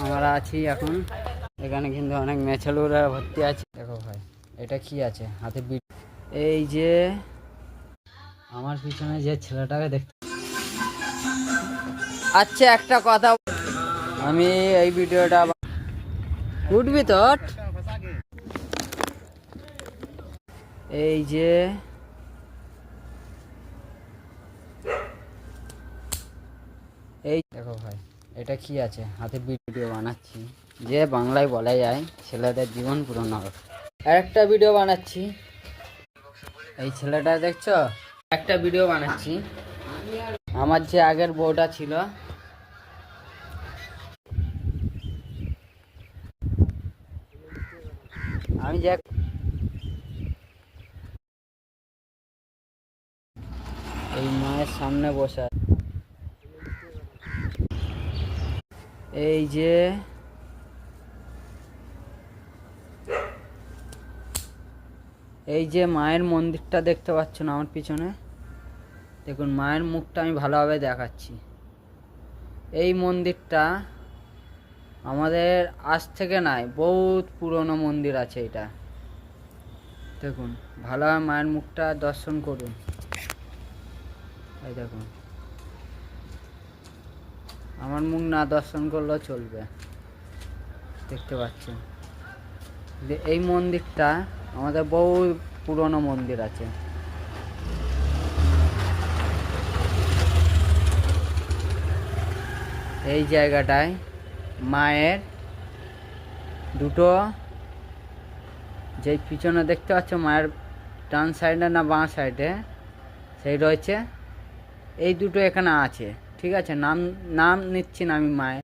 আমরা আছি এখন এখানে, কিন্তু অনেক মেছালুরা ভর্তি আছে। দেখো ভাই, এটা কি আছে হাতে? এই যে আমার পিছনে যে ছেলেটাকে দেখতে, আচ্ছা একটা কথা, আমি এই ভিডিওটা উঠবি তো, এই যে এই দেখো ভাই, এটা কি আছে হাতে? ভিডিও বানাচ্ছি যে বাংলায় বলা যায় ছেলেদের জীবন পূরণ হবে। আরেকটা ভিডিও বানাচ্ছি, এই ছেলেটা দেখছো, একটা ভিডিও বানাচ্ছি। আমার যে আগের বউটা ছিল, আমি যে এই মায়ের সামনে বসে, এই যে এই যে মায়ের মন্দিরটা দেখতে পাচ্ছ না আমার পিছনে? দেখুন মায়ের মুখটা আমি ভালোভাবে দেখাচ্ছি। এই মন্দিরটা আমাদের আজ থেকে নয়, বহুত পুরনো মন্দির আছে এটা। দেখুন ভালোভাবে মায়ের মুখটা দর্শন করুন। এই দেখুন, আমার মুখ না দর্শন করলেও চলবে। দেখতে পাচ্ছেন এই মন্দিরটা আমাদের বহু পুরনো মন্দির আছে। এই জায়গাটায় মায়ের দুটো, যেই পিছনে দেখতে পাচ্ছ মায়ের ডান সাইডে না বাঁ সাইডে, সেই রয়েছে, এই দুটো এখানে আছে। ঠিক আছে, নাম নাম নিচ্ছি না আমি মায়ের।